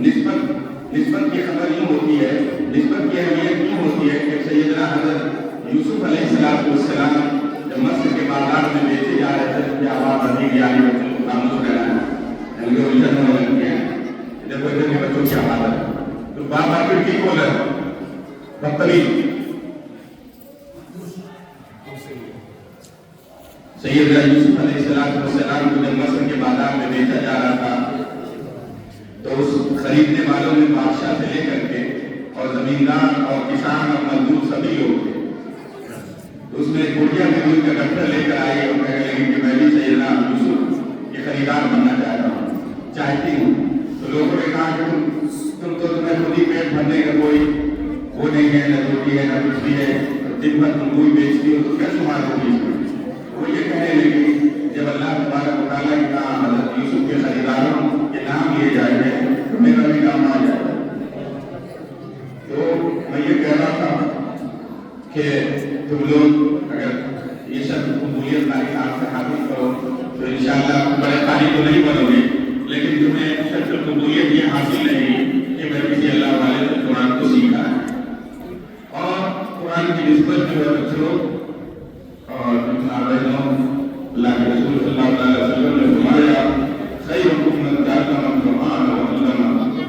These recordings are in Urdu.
نسبت کی خبر یوں ہوتی ہے، نسبت کی اہمیت یوں ہوتی ہے کہ سیدنا حضرت یوسف علیہ السلام جب مصر کے بازار میں بیچے جا رہے تھے تو آواز آتی کہ آگے بچوں کو خاموش رہنا ہے، ان کے الجھن ہونے لگتی ہے، ادھر ادھر کے بچوں کی آواز ہے تو بار بار پھر ٹھیک ہو رہا ہے بدتمیز۔ سیدنا یوسف علیہ السلام کو جب مصر کے بازار میں بیچا جا رہا تھا تو اس خریدنے والوں میں بادشاہ سے لے کر کے اور زمیندار اور کسان اور مزدور سبھی لوگ تھے۔ اس میں ایک بڑھیا مزدور کا ڈاکٹر لے کر آئی اور کہنے لگی کہ میں بھی سیدنا یوسف کے خریدار بننا چاہتی ہوں۔ تو لوگوں نے کہا کہ تم تو تمہیں خود ہی پیٹ بھرنے کا کوئی وہ نہیں ہے، نہ روٹی ہے نہ کچھ بھی ہے، دن بھر تم کوئی بیچتی ہو تو کیا شمار ہوگی؟ وہ یہ کہنے لگی جب اللہ تبارک و تعالیٰ کی کہا حضرت یوسف کے خریداروں کے نام لیے جائیں گے تو میرا بھی نام آ جائے گا۔ تو میں یہ کہہ رہا تھا کہ تم لوگ اگر یہ سب قبولیت تاریخ آپ سے حاصل کرو تو انشاءاللہ بڑے قاری تو نہیں بنو گے، لیکن تمہیں سب سے قبولیت یہ حاصل رہے گی کہ میں کسی اللہ والے سے قرآن کو سیکھا ہے اور قرآن کی نسبت جو ہے بچوں اور اللہ کے رسول صلی اللہ علیہ وسلم نے فرمایا خیرکم من تعلم القرآن وعلمہ،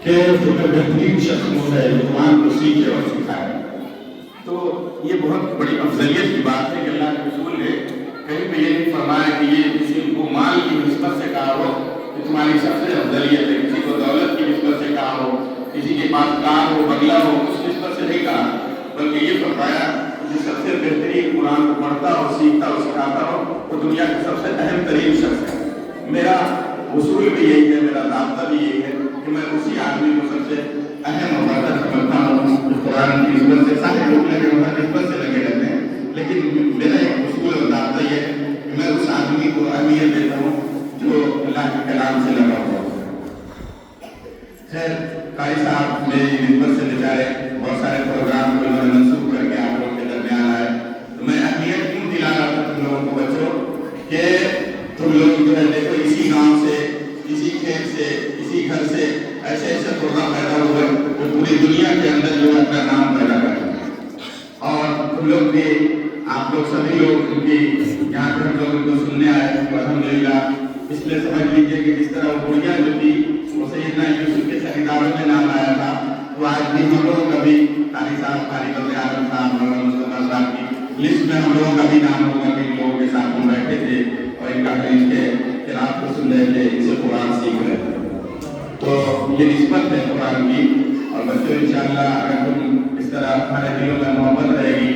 کہ تمہیں بہترین شخص وہ ہے جو قرآن کو سیکھے اور سکھائے۔ تو یہ بہت بڑی افضلیت کی بات ہے کہ اللہ کے رسول نے کہیں پہ یہ نہیں فرمایا کہ یہ کسی کو مال کی نسبت سے کہا ہو کہ تمہاری سب سے افضلیت ہے، کسی کو دولت کی نسبت سے کہا ہو، کسی کے پاس کار ہو بنگلہ ہو اس نسبت سے نہیں کہا، بلکہ یہ فرمایا جو سب سے بہترین قرآن کو پڑھتا ہو، سیکھتا ہو، سکھاتا ہو وہ دنیا کا سب سے اہم ترین شخص ہے۔ میرا اصول بھی یہی ہے، میرا ضابطہ بھی یہی ہے کہ میں اسی آدمی کو سب سے اہم اور برتر سمجھتا ہوں جو قرآن کی نسبت سے سارے لوگ لگے ہوئے نسبت سے لگے رہتے ہیں، لیکن میرا ایک اصول اور ضابطہ یہ ہے کہ میں اس آدمی کو اہمیت دیتا ہوں جو اللہ کے کلام سے لگا ہوا۔ خیر قاری صاحب میری نسبت سے بیچارے بہت سارے پروگرام کو انہوں نے منسوخ کر کے آپ لوگ کے درمیان آئے، تو میں اہمیت کیوں دلا رہا تھا تم لوگوں کو بچوں کہ تم لوگ جو ہے دیکھو اسی گاؤں سے، اسی کھیت سے، اسی گھر سے ایسے ایسے پروگرام پیدا ہوئے جو پوری دنیا کے اندر جو ہے اپنا نام پیدا کرتے ہیں، اور تم لوگ بھی آپ لوگ سبھی لوگ ان کی یہاں پہ ہم لوگ ان کو سننے آئے الحمدللہ۔ اس لیے سمجھ لیجیے کہ جس طرح وہ بڑھیا جو تھی وہ سیدنا یوسف کے خریداروں میں نام آیا تھا، تو آج بھی ہم لوگوں کا بھی قاری صاحب، قاری وزیر اعظم صاحب، مولانا مصطفیٰ صاحب کی لسٹ میں ہم لوگوں کا بھی نام ہوگا کہ ان لوگوں کے ساتھ ہم بیٹھے تھے اور ان کا ان کے خلاف کو سن رہے تھے، ان سے قرآن سیکھ رہے تھے۔ تو یہ نسبت ہے قرآن کی، اور بچوں انشاءاللہ اگر تم اس طرح ہمارے دلوں میں محبت رہے گی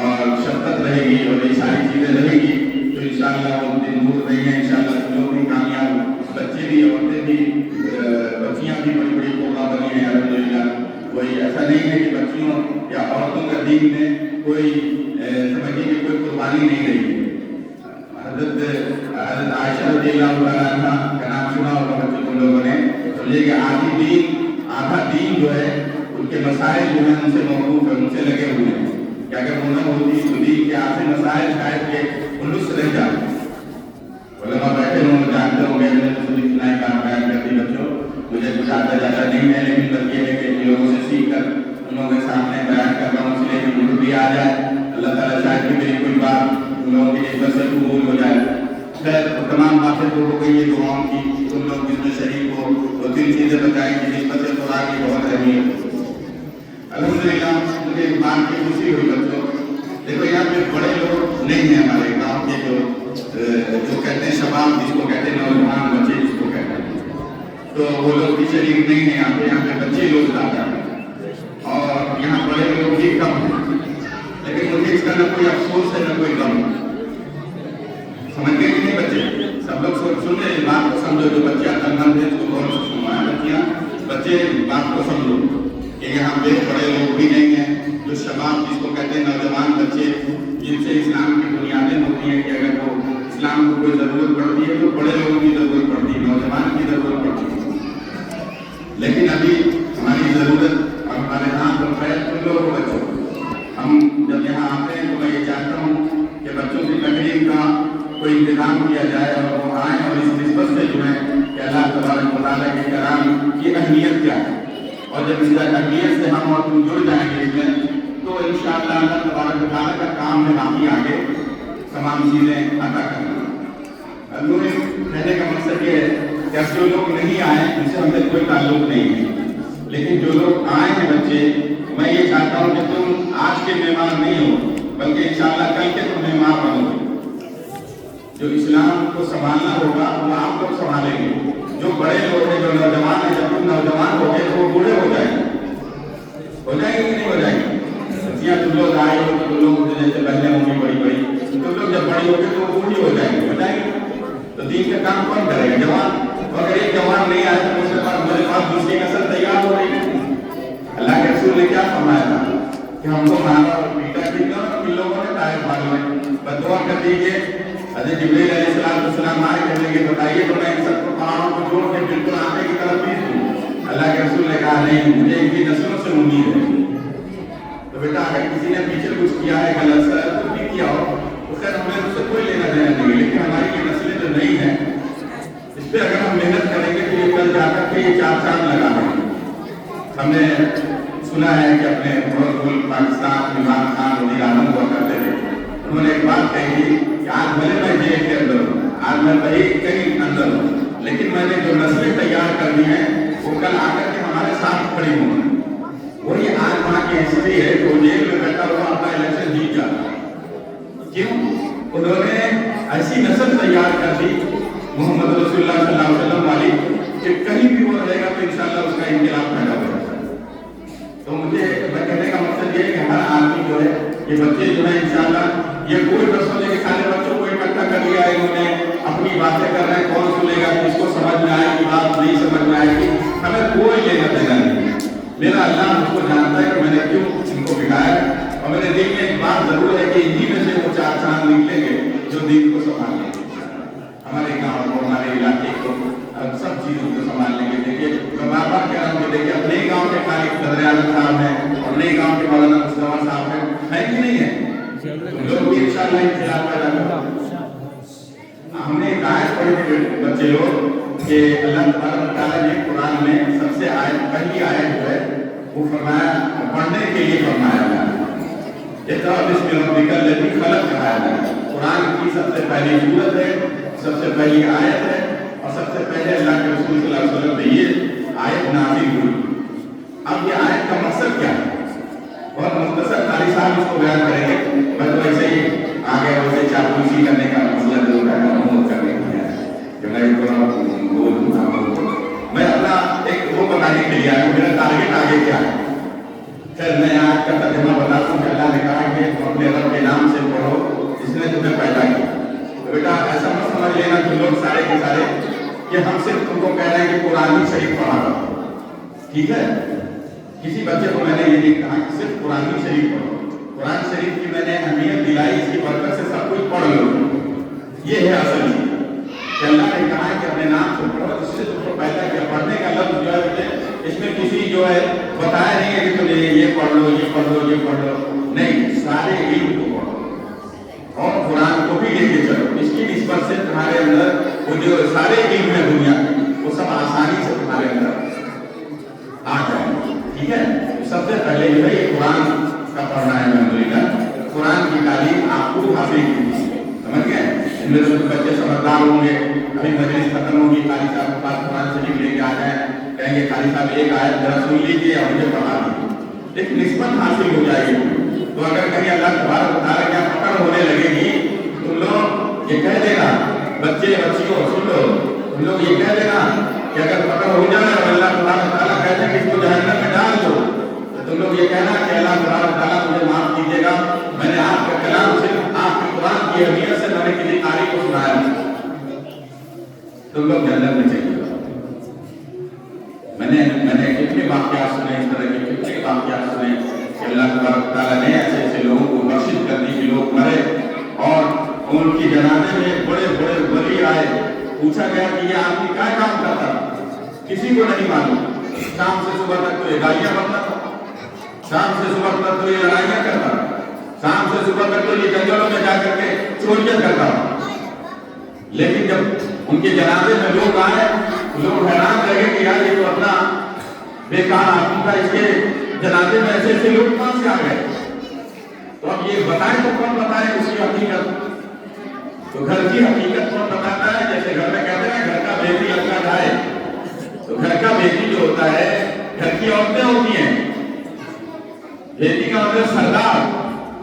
اور شفقت رہے گی اور یہ ساری چیزیں رہیں گی تو انشاءاللہ وہ دن دور نہیں ہے، انشاءاللہ تم لوگ بھی کامیاب، بچے بھی، عورتیں بھی، بچیاں بھی بڑی بڑی قوما بنی ہیں الحمدللہ۔ کوئی ایسا نہیں ہے کہ بچیوں یا عورتوں کا دین میں کوئی سمجھیے کہ کوئی قربانی نہیں رہی۔ حضرت عائشہ رضی اللہ عنہا کا نام سنا ہوگا بچوں تم لوگوں نے، سمجھے کہ آدھا دین جو ہے ان کے مسائل جو ہیں ان سے موقوف ہے، ان سے لگے ہوئے ہیں کہ اگر وہ نہ ہوتی تو دین کے آدھے مسائل شاید کے انس رہ جاتے۔ علماء بیٹھے ہوں جانتے ہوں گے، میں نے تو اتنا ہی کام بیان کرتی بچوں، مجھے کچھ آتا جاتا نہیں ہے، لیکن بس یہ ہے کہ ان لوگوں سے سیکھ کر ان لوگوں کے سامنے بیان کر رہا ہوں، اس لیے کہ مجھے بھی آ جائے، اللہ تعالیٰ شاید کہ میری کوئی بات ان لوگوں کی نسبت سے قبول ہو جائے۔ خیر تمام باتیں تو ہو گئی ہے دعاؤں کی، تم لوگ جس میں شریک ہو وہ تین چیزیں بتائیں کہ نسبت قرآن کی بہت اہمیت ہے۔ الحمدللہ مجھے ایک بات کی خوشی ہوئی بچوں، دیکھو یہاں پہ بڑے لوگ نہیں ہیں ہمارے گاؤں کے جو کہتے ہیں شباب، جس کو کہتے ہیں نوجوان بچے جس کو کہتے ہیں، تو وہ لوگ بھی شریک نہیں ہیں یہاں پہ بچے لوگ زیادہ ہیں اور یہاں بڑے لوگ بھی کم ہیں، لیکن مجھے اس کا نہ کوئی افسوس ہے نہ کوئی غم ہے۔ سمجھ گئے کہ نہیں بچے؟ سب لوگ سن رہے ہیں بات کو، سمجھو جو بچیاں تنگ تھے اس کو غور سے سنو ہے بچیاں، بچے بات کو سمجھو کہ یہاں پہ بڑے لوگ بھی نہیں ہیں، جو شباب جس کو کہتے ہیں نوجوان بچے، جن سے اسلام کی بنیادیں ہوتی ہیں کہ اگر وہ اسلام کو کوئی ضرورت پڑتی ہے تو بڑے لوگوں کی ضرورت پڑتی ہے، نوجوان کی ضرورت پڑتی ہے، لیکن ابھی ہماری ضرورت اور ہمارے ہاتھ اور پیر تم لوگوں کو بچوں۔ ہم جب یہاں آتے ہیں تو میں یہ چاہتا ہوں کہ بچوں کی تقریب کا کوئی انتظام کیا جائے اور وہ آئیں اور اس نسبت سے جو ہے کہ اللہ تبارک و تعالیٰ کی اہمیت کیا ہے، اور جب اس اہمیت سے ہم اور تم جڑ جائیں گے اس میں تو انشاءاللہ اللہ تبارک و تعالیٰ کا کام ہے باقی آگے تمام چیزیں عطا کرنا۔ میرے کہنے کا مقصد یہ ہے کہ اب جو لوگ نہیں آئے ان سے ہمیں کوئی تعلق نہیں ہے، لیکن جو لوگ آئے ہیں بچے، میں یہ چاہتا ہوں کہ تم آج کے مہمان نہیں ہو بلکہ انشاءاللہ کل کے تم مہمان بنو گے۔ جو اسلام کو سنبھالنا ہوگا وہ آپ لوگ سنبھالیں گے۔ جو بڑے لوگ ہیں، جو نوجوان ہیں، جب تم نوجوان ہو گئے تو وہ بوڑھے ہو جائیں گے کہ نہیں ہو جائیں گے؟ یا تم لوگ آئے ہو تو تم لوگ جیسے بہنیں ہوں گی بڑی بڑی، تم لوگ جب بڑی ہو گے تو وہ بوڑھی ہو جائیں گے تو دین کا کام کون کرے گا؟ جوان۔ اگر ایک جوان نہیں آئے تو میرے پاس دوسری نسل تیار ہو رہی ہے۔ اللہ کے رسول نے کیا فرمایا تھا کہ ہم کو مارا اور پیٹا کتنا ان لوگوں نے ٹائر مار میں بدعا کر دیجیے۔ حضرت جبریل علیہ السلام آئے کہنے لگے بتائیے تو میں ان سب کو پہاڑوں کو جوڑ کے بالکل آنے کی طرف بھیج دوں۔ اللہ کے رسول نے کہا نہیں، مجھے ان کی نسلوں سے امید ہے۔ تو بیٹا اگر کسی نے پیچھے کچھ کیا ہے غلط سا کچھ بھی کیا ہو تو خیر ہمیں اس سے کوئی لینا دینا نہیں ہے، لیکن ہماری یہ نسلیں جو نہیں ہیں اس پہ اگر ہم محنت کریں گے تو یہ کل جا کر کے یہ چار چاند لگا دیں گے۔ ہم نے سنا ہے کہ اپنے ملک پاکستان عمران خان وزیر اعظم ہوا کرتے تھے، انہوں نے ایک بات کہی تھی کہ آج بھلے میں جیل کے اندر ہوں، آج میں بھلے کہیں اندر ہوں، لیکن میں نے جو نسلیں تیار کر دی ہیں وہ کل آ کر کے ہمارے ساتھ کھڑی ہوں۔ وہی آج وہاں کی ہسٹری ہے کہ وہ جیل میں بیٹھا ہوا اپنا الیکشن جیت جاتا ہے۔ کیوں؟ انہوں نے ایسی نسل تیار کر دی محمد رسول اللہ صلی اللہ علیہ وسلم والی کہ کہیں بھی وہ رہے گا تو انشاءاللہ اس کا انقلاب پیدا ہو جائے گا۔ تو مجھے میں کہنے کا مقصد یہ ہے کہ ہر آدمی جو ہے، یہ بچے جو ہیں انشاءاللہ یہ کوئی بس سمجھے کہ سارے بچوں کو اکٹھا کر لیا ہے انہوں نے، اپنی باتیں کر رہے ہیں، کون سنے گا، کس کو سمجھ میں آئے گی بات، نہیں سمجھ میں آئے گی، ہمیں کوئی لینا دینا نہیں۔ میرا اللہ مجھ کو جانتا ہے کہ میں نے کیوں ان کو بگایا، اور میرے دل میں ایک بات ضرور ہے کہ انہی میں سے وہ چار چاند نکلیں گے جو دین کو سنبھال لیں گے، ہمارے گاؤں کو، ہمارے علاقے کو، سب چیزوں کو سنبھال لیں گے۔ دیکھیے میں بار بار کہہ رہا ہوں کہ دیکھیے اپنے گاؤں کے خالق صدر اعظم صاحب ہیں، اپنے گاؤں کے مولانا مصطفیٰ صاحب ہیں کہ نہیں ہے؟ لوگ بھی انشاءاللہ انقلاب پیدا کریں۔ ہم نے ایک آیت پڑھی تھی بچے لوگ کہ اللہ تبارک و تعالیٰ نے قرآن میں سب سے پہلی آیت جو ہے وہ فرمایا پڑھنے کے لیے فرمایا گیا، اقرأ باسم ربک الذی خلق کہایا گیا۔ قرآن کی سب سے پہلی سورت ہے، سب سے پہلی آیت ہے، اور سب سے پہلے اللہ کے رسول صلی اللہ علیہ وسلم پہ یہ آیت نازل ہوئی۔ اب یہ آیت کا مقصد کیا ہے؟ بہت مختصر قاری صاحب اس کو بیان کریں گے، میں تو ایسے ہی آگے ویسے چاپلوسی کرنے کا مسئلہ ضرور ہے، محمود کرنے کا ہے کہ میں میں اپنا ایک وہ بتانے کے لیے آیا ہوں، میرا ٹارگیٹ آگے کیا ہے۔ خیر میں آج کا ترجمہ بتاتا ہوں کہ اللہ نے کہا کہ اپنے رب کے نام سے پڑھو جس نے تمہیں پیدا کیا۔ تو بیٹا ایسا مت سمجھ لینا تم لوگ سارے کے سارے کہ ہم صرف تم کو کہہ رہے ہیں کہ قرآن شریف پڑھا کرو، ٹھیک ہے؟ کسی بچے کو میں نے یہ نہیں کہا کہ صرف قرآن شریف پڑھو، قرآن شریف کی میں نے اہمیت دلائی، اس کی برکت سے سب کچھ پڑھ لو۔ یہ ہے اصل چیز کہ اللہ نے کہا ہے کہ اپنے نام سے پڑھو، جس سے تم کو پیدا کیا۔ پڑھنے کا لفظ جو ہے اس میں کسی جو ہے بتایا نہیں ہے کہ تم یہ پڑھ لو، یہ پڑھ لو، یہ پڑھ لو، نہیں، سارے علم کو پڑھو اور قرآن کو بھی لے کے چلو۔ اس کی نسبت سے تمہارے اندر وہ جو سارے علم ہے دنیا وہ سب آسانی سے تمہارے اندر آ جائے، ٹھیک ہے؟ سب سے پہلے جو ہے یہ قرآن کا پڑھنا ہے۔ الحمدللہ قرآن کی تعلیم آپ کو حاصل کی، سمجھ گئے؟ ان میں سے بچے سمجھدار ہوں گے، ابھی مجلس ختم ہوگی، قاری صاحب کے پاس قرآن شریف لے کے آ جائیں، کہیں گے قاری صاحب ایک آیت ذرا سن لیجیے اور مجھے پڑھا دیجیے، ایک نسبت حاصل ہو جائے گی۔ تو اگر کہیں اللہ تبارک و تعالیٰ کیا پکڑ ہونے لگے گی، تم لوگ یہ کہہ دینا، بچے بچیوں سن لو، تم لوگ یہ کہہ دینا کہ اگر پکڑ ہو جائے اور اللہ تبارک و تعالیٰ کہتے ہیں کہ اس کو جہنم میں ڈال دو، تو تم لوگ یہ کہنا کہ اللہ تبارک و تعالیٰ مجھے معاف کیجیے گا، میں نے آپ کا کلام صرف آپ کے قرآن کی اہمیت سے میں نے کسی قاری کو سنایا، تم لوگ جنت میں چلے جاؤ۔ میں نے کتنے واقعات سنے، اس طرح کے کتنے واقعات سنے کہ اللہ تبارک و تعالیٰ نے ایسے ایسے لوگوں کو بخشش کر دی کہ لوگ مرے اور ان کی جنازے میں بڑے بڑے ولی آئے، پوچھا گیا کہ یہ آدمی کیا کام کرتا تھا، کسی کو نہیں معلوم۔ شام سے صبح تک تو یہ گالیاں بکتا تھا، شام سے صبح تک تو یہ لڑائیاں کرتا تھا، شام سے صبح تک تو یہ جنگلوں میں جا کر کے چوریاں کرتا تھا۔ لیکن جب ان کے جنازے میں لوگ آئے، لوگ حیران رہے کہ یار یہ تو اپنا بیکار آدمی کا اس کے جنازے میں ایسے ایسے لوگ کہاں سے آ گئے؟ تو اب یہ بتائیں تو کون بتائے اس کی حقیقت؟ تو گھر کی حقیقت کون بتاتا ہے؟ جیسے گھر میں کہتے ہیں گھر کا بیٹی لڑکا جائے، تو گھر کا بیٹی جو ہوتا ہے گھر کی عورتیں ہوتی ہیں، بیٹی کا مطلب سردار،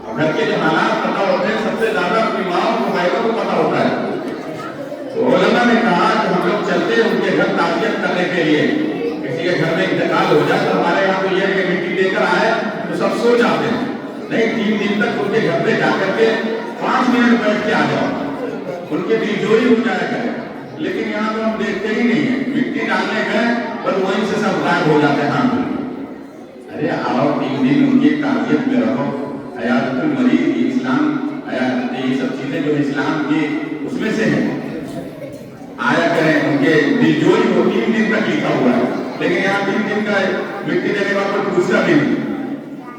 اور گھر کے جو حالات پتہ ہوتے ہیں سب سے زیادہ اپنی ماں اور بھائیوں کو پتہ ہوتا ہے۔ تو علماء نے کہا کہ ہم لوگ چلتے ہیں ان کے گھر تعزیت کرنے کے لیے، کسی کے گھر میں انتقال ہو جائے تو ہمارے یہاں تو یہ ہے کہ مٹی دے کر آئے تو سب سو جاتے ہیں، نہیں 3 دن تک ان کے گھر پہ جا کر کے 5 منٹ بیٹھ کے آ جاؤ، ان کے دل جوئی ہو جایا کرے۔ لیکن یہاں تو ہم دیکھتے ہی نہیں ہیں، مٹی ڈالنے گئے بس وہیں سے سب غائب ہو جاتے ہیں۔ ارے آؤ 3 دن ان کی تعزیت میں رہو، عیادت المریض، اسلام یہ سب چیزیں جو اسلام کی اس میں سے ہیں، آیا کریں، ان کے دل جوئی ہو 3 دن تک لکھا ہوا ہے۔ لیکن یہاں 3 دن کا مٹی دینے کا کوئی پوچھتا بھی نہیں،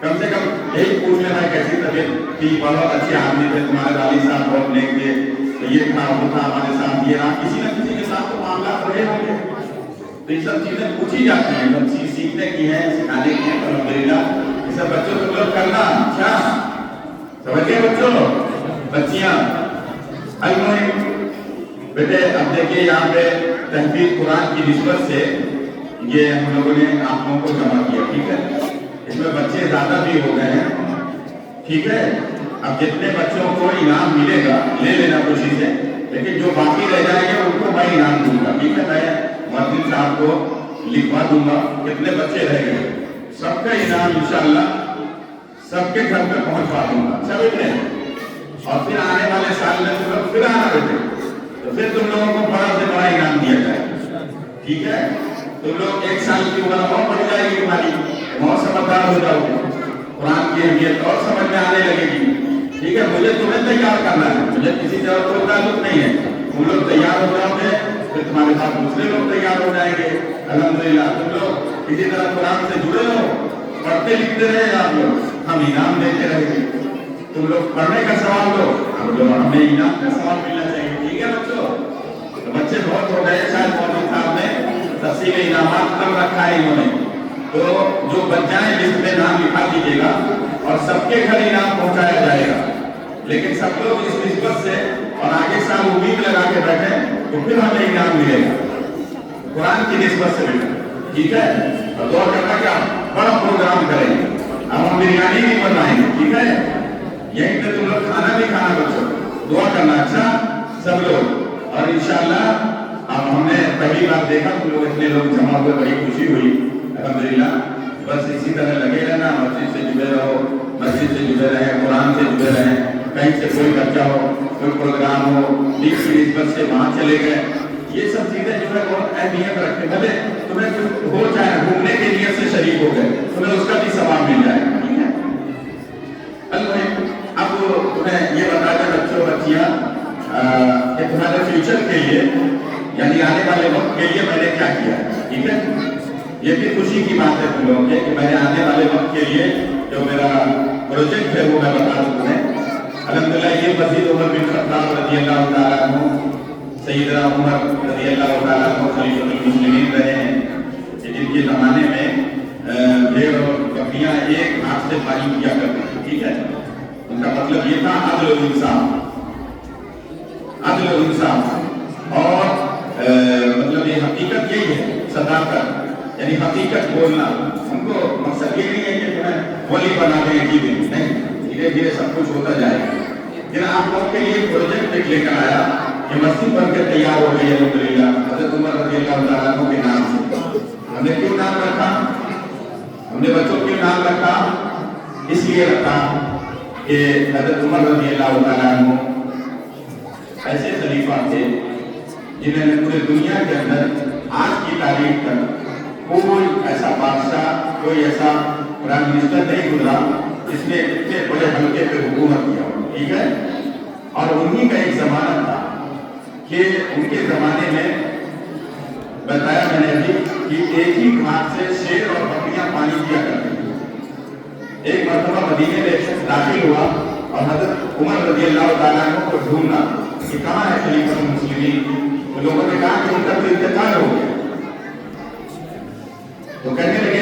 کم سے کم یہی پوچھ لینا کیسی طبیعت تھی، بہت اچھے آدمی تھے تمہارے والد صاحب، بہت نیک تھے، تو یہ تھا وہ تھا ہمارے ساتھ، یہ رہا، کسی نہ کسی کے ساتھ تو معاملات رہے ہوں گے، تو یہ سب چیزیں پوچھی جاتی ہیں، سب چیز سیکھنے کی ہیں، سکھانے کی ہیں۔ الحمدللہ یہ سب بچوں کو لوگ کرنا اچھا سمجھ گئے بچوں بچیاں۔ المہم بیٹے اب دیکھیے یہاں پہ تحفیظ قرآن کی نسبت سے یہ ہم لوگوں نے آپ لوگوں کو جمع کیا، ٹھیک ہے؟ اس میں بچے زیادہ بھی ہو گئے ہیں، ٹھیک ہے؟ اب جتنے بچوں کو انعام ملے گا لے لینا خوشی سے، لیکن جو باقی رہ جائیں گے ان کو میں انعام دوں گا، ٹھیک ہے؟ میں مؤذن صاحب کو لکھوا دوں گا کتنے بچے رہ گئے، سب کا انعام انشاءاللہ سب کے گھر پہ پہنچوا دوں گا، سمجھ رہے ہیں؟ اور پھر آنے والے سال میں تم لوگ پھر آنا بیٹے، تو پھر تم لوگوں کو بڑا سے بڑا انعام دیا جائے، ٹھیک ہے؟ تم لوگ 1 سال کی عمر اور بڑھ جائے گی تمہاری، بہت سمجھدار ہو جاؤ گے، قرآن کی اہمیت اور سمجھ میں آنے لگے گی، ٹھیک ہے؟ مجھے تمہیں تیار کرنا ہے، مجھے کسی سے اور کوئی تعلق نہیں ہے، تم لوگ تیار ہو جاؤ گے پھر تمہارے ساتھ دوسرے لوگ تیار ہو جائیں گے۔ الحمدللہ تم لوگ کسی طرح قرآن سے جڑے رہو، پڑھتے لکھتے رہے آپ لوگ، ہم انعام دیتے رہیں گے، تم لوگ پڑھنے کا سوال دو، ہمیں انعام کا سوال ملنا چاہیے، ٹھیک ہے بچوں؟ تو بچے بہت ہو گئے، شاید مولوی صاحب نے تفصیل انعامات کم رکھا ہے انہوں نے، تو جو بچ جائیں لسٹ میں نام لکھا دیجیے گا اور سب کے گھر انعام پہنچایا جائے گا، لیکن سب لوگ اس نسبت سے اور آگے سال امید لگا کے بیٹھے تو پھر ہمیں انعام ملے گا قرآن کی نسبت سے بیٹھے، ٹھیک ہے؟ اور دعا کرنا کیا بڑا پروگرام کریں گے، اب ہم بریانی بھی بنائیں گے، ٹھیک ہے؟ یہیں پہ تم لوگ کھانا بھی کھانا بچوں، دعا کرنا اچھا سب لوگ، اور انشاءاللہ اب ہم نے پہلی بار دیکھا تم لوگ اتنے لوگ جمع ہوئے، بڑی خوشی ہوئی، الحمدللہ۔ بس اسی طرح لگے رہنا، مسجد سے جڑے رہو، مسجد سے جڑے رہیں، قرآن سے جڑے رہیں، کہیں سے کوئی بچہ ہو، کوئی پروگرام ہو، دین کی نسبت سے وہاں چلے گئے، یہ سب چیزیں جو ہے بہت اہمیت رکھتے، بھلے تمہیں کچھ ہو جائے، گھومنے کی نیت سے شریک ہو گئے تمہیں اس کا بھی ثواب مل جائے گا، ٹھیک ہے؟ المہم اب تمہیں یہ بتا دیں بچوں بچیاں کہ تمہارے فیوچر کے لیے یعنی آنے والے وقت کے لیے میں نے کیا کیا ہے، ٹھیک ہے؟ یہ بھی خوشی کی بات ہے تم لوگوں کے کہ میں نے آنے والے وقت کے لیے جو میرا پروجیکٹ ہے وہ میں بتا دوں تمہیں۔ الحمدللہ یہ مسجد عمر بن خطاب رضی اللہ تعالیٰ عنہ، سیدنا عمر رضی اللہ تعالیٰ عنہ خلیفۃ المسلمین رہے ہیں، جن کے زمانے میں بھیڑ اور بکریاں ایک ہاتھ سے پانی کیا کرتی تھی، ٹھیک ہے؟ ان کا مطلب یہ تھا عدل و انصاف، عدل و انصاف، اور مطلب یہ حقیقت یہی ہے، صداقت یعنی حقیقت بولنا، ان کو مقصد یہ نہیں ہے کہ تمہیں ولی بنا دیں ایک ہی دن، نہیں، دھیرے دھیرے سب کچھ ہوتا جائے گا۔ لیکن آپ لوگ کے لیے پروجیکٹ لے کر آیا کہ مسجد بن کے تیار ہو گئی ہے الحمدللہ حضرت عمر رضی اللہ تعالیٰ عنہ کے نام سے۔ ہم نے کیوں نام رکھا؟ ہم نے بچوں کیوں نام رکھا؟ اس لیے رکھا کہ حضرت عمر رضی اللہ تعالیٰ عنہ ایسے خلیفہ تھے جنہوں نے پورے دنیا کے اندر آج کی تاریخ تک کوئی ایسا بادشاہ، کوئی ایسا پرائم منسٹر نہیں گزرا جس نے اتنے بڑے حلقے پہ حکومت کیا، ٹھیک ہے؟ اور انہی کا ایک زمانہ تھا کہ ان کے زمانے میں بتایا میں نے ابھی کہ ایک ہی گھاٹ سے شیر اور بکریاں پانی پیا کرتی تھی۔ ایک مرتبہ مدینے میں ایک شخص داخل ہوا اور حضرت عمر رضی اللہ تعالیٰ عنہ کو ڈھونڈنا کہ کہاں ہے خلیفۃ المسلمین، تو لوگوں نے کہا کہ ان کا تو انتقال ہو گیا، تو کہنے لگے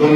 2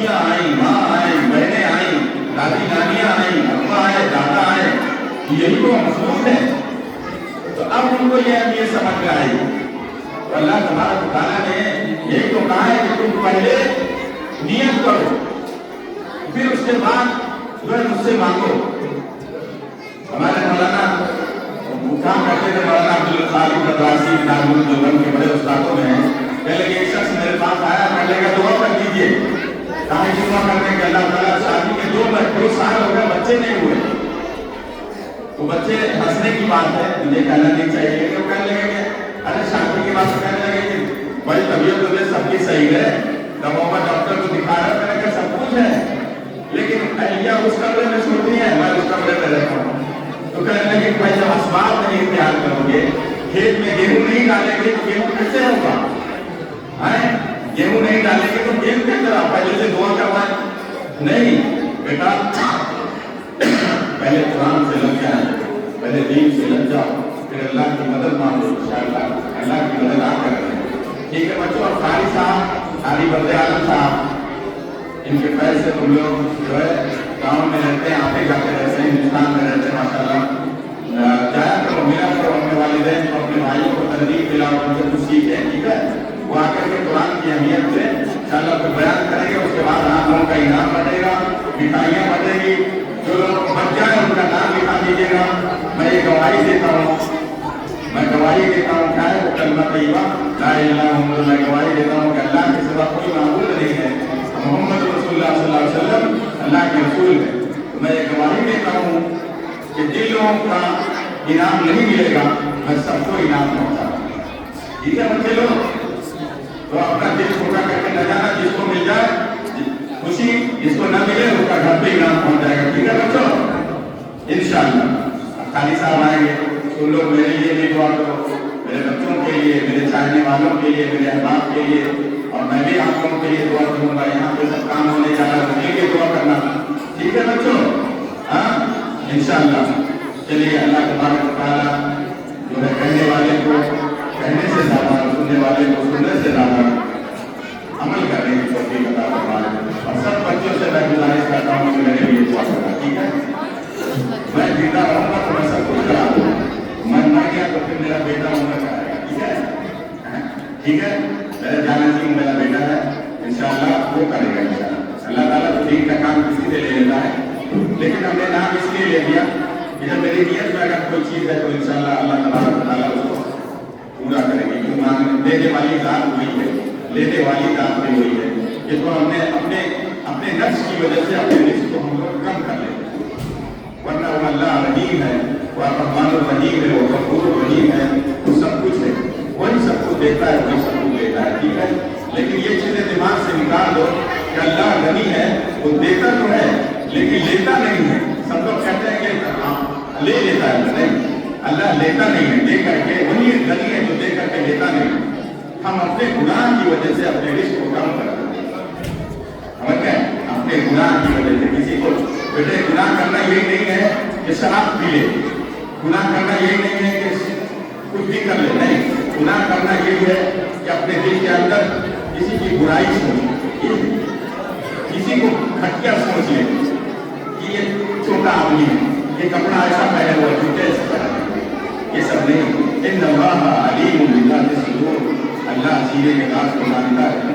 چچیاں آئیں، ماں آئیں، بہنیں آئیں، دادی نانیاں آئیں، ابا آئے، دادا آئے، یہی تو مخلوق ہے. تو اب ان کو یہ اہمیت سمجھ میں آئی. تو اللہ تبارک و تعالیٰ نے یہی تو کہا ہے کہ تم پہلے نیت کرو، پھر اس کے بعد جو ہے مجھ سے مانگو. ہمارے مولانا کام کرتے تھے، مولانا عبدالخالق مدراسی دارالعلوم کے بڑے استادوں میں ہیں. پہلے ایک شخص میرے پاس آیا، پہلے کا دعا کر دیجیے. کہا دعا کرنے کے اللہ تعالیٰ شادی کے 2 سال ہو گئے، بچے نہیں ہوئے. تو بچے ہنسنے کی بات ہے، مجھے کہنا نہیں چاہیے کہ وہ کہنے لگے کہ ارے شادی کی بات کہنے لگے کہ بھائی طبیعت تو سب کی صحیح ہے، دواؤں میں ڈاکٹر کو دکھا رہا ہے کہ سب کچھ ہے، لیکن اہلیہ اس کمرے میں سوتی ہے، میں اس کمرے میں رہتا ہوں. تو کہنے لگے کہ بھائی جب اسباب نہیں اختیار کرو گے، کھیت میں گیہوں نہیں ڈالیں گے تو گیہوں کیسے ہوگا؟ گیہوں نہیں ڈالیں گے تو گیہوں کیسے ہوگا؟ پہلے سے دعا کروائیں. نہیں بیٹا، پہلے قرآن سے لگ جائیں، پہلے دین سے لگ جاؤ، پھر اللہ کی مدد مانگو. انشاءاللہ اللہ کی مدد آپ کر رہے ہیں. ٹھیک ہے بچوں. اور قاری صاحب، قاری بندے عالم صاحب، ان کے پیر سے تم لوگ جو ہے گاؤں میں رہتے ہیں، آتے جاتے رہتے ہیں، ہندوستان میں رہتے ہیں، ماشاءاللہ جایا کرو، ملا کرو اپنے والدین کو، اپنے بھائیوں کو ترغیب دلاؤ، ان سے کچھ سیکھیں. ٹھیک ہے. وہ آ کر کے قرآن کی اہمیت سے انشاءاللہ پھر بیان کریں گے. اس کے بعد آپ لوگوں کا انعام بڑھے گا، مٹھائیاں بڑھے گی. جو لوگ بچ جائیں ان کا نام لکھا دیجیے گا. میں یہ گواہی دیتا ہوں، میں گواہی دیتا ہوں، کیا ہے وہ کلمہ طیبہ لا الہ الا اللہ. میں گواہی دیتا ہوں کہ اللہ کے سوا کوئی معبود نہیں ہے، محمد رسول اللہ صلی اللہ علیہ وسلم اللہ کے رسول ہے. میں یہ گواہی دیتا ہوں کہ جن لوگوں کا انعام نہیں ملے گا میں سب کو انعام پہنچا دوں. ٹھیک ہے بچے لوگ. تو اپنا دل چھوٹا کر کے نہ جانا، جس کو مل جائے خوشی، جس کو نہ ملے اس کا گھر پہ انعام پہنچ جائے گا. ٹھیک ہے بچوں. انشاءاللہ قاری صاحب آئیں گے، تم لوگ میرے لیے بھی دعا کرو، میرے بچوں کے لیے، میرے چاہنے والوں کے لیے، میرے احباب کے لیے، اور میں بھی آپ لوگوں کے لیے دعا کروں گا. یہاں پہ سب کام ہونے جا رہا ہے، مجھے لیے دعا کرنا. ٹھیک ہے بچوں. ہاں انشاءاللہ. چلیے اللہ تبارک و تعالیٰ جو ہے کہنے والے کو کہنے سے زیادہ، سننے والے کو سننے سے زیادہ عمل کرنے کی توفیق عطا فرمائے. اور سب بچوں سے میں گزارش کرتا ہوں کہ میرے لیے دعا کرنا. ٹھیک ہے. میں زندہ رہوں گا تو میں سب کچھ کرا دوں گا، میں مر گیا تو پھر میرا بیٹا عمر کرائے گا. ٹھیک ہے. ٹھیک ہے. میرا جانا سنگھ میرا بیٹا ہے، انشاءاللہ وہ کرے گا. انشاءاللہ اللہ تعالیٰ تو دین کا کام کسی سے لے لیتا ہے، لیکن ہم نے نام اس لیے لے دیا کہ جب میری نیت میں اگر کوئی چیز ہے تو انشاءاللہ اللہ تبارک و تعالیٰ اس کو پورا کرے گی. کیوں دینے والی ذات وہی ہے، لینے والی ذات بھی وہی ہے. کہ تو ہم نے اپنے نفس کی وجہ سے اپنے رزق کو ہم لوگ کم کر لیتے ہیں، ورنہ وہ اللہ رحیم ہے، وہ الرحمن الرحیم ہے، وہ غفور الرحیم ہے، وہ سب کچھ ہے، وہی سب کچھ دیتا ہے، وہی سب کچھ دیتا ہے. ٹھیک ہے. لیکن یہ چیزیں دماغ سے نکال دو کہ اللہ غنی ہے، وہ دیتا تو ہے لیکن لیتا نہیں ہے. سب لوگ کہتے ہیں کہ لے لیتا ہے، نہیں، اللہ لیتا نہیں ہے، دے کر کے وہی غنی ہے جو دے کر کے لیتا نہیں. ہم اپنے گناہ کی وجہ سے اپنے رزق کو کم کر دیتے ہیں. سمجھ گئے؟ اپنے گناہ کی وجہ سے. کسی کو بیٹے گناہ کرنا یہی نہیں ہے کہ شراب پی لے، گناہ کرنا یہی نہیں ہے کہ کچھ بھی کر لے، نہیں. گناہ کرنا یہی ہے کہ اپنے دل کے اندر کسی کی برائی سوچ، کسی کو گھٹیا سوچ لے کہ یہ چھوٹا آدمی ہے، یہ کپڑا ایسا پہنے ہوا، جوتے ایسا پہنے، یہ سب نہیں. ان اللہ علیم بذات الصدور. اللہ سینے کے رات کو جانتا ہے.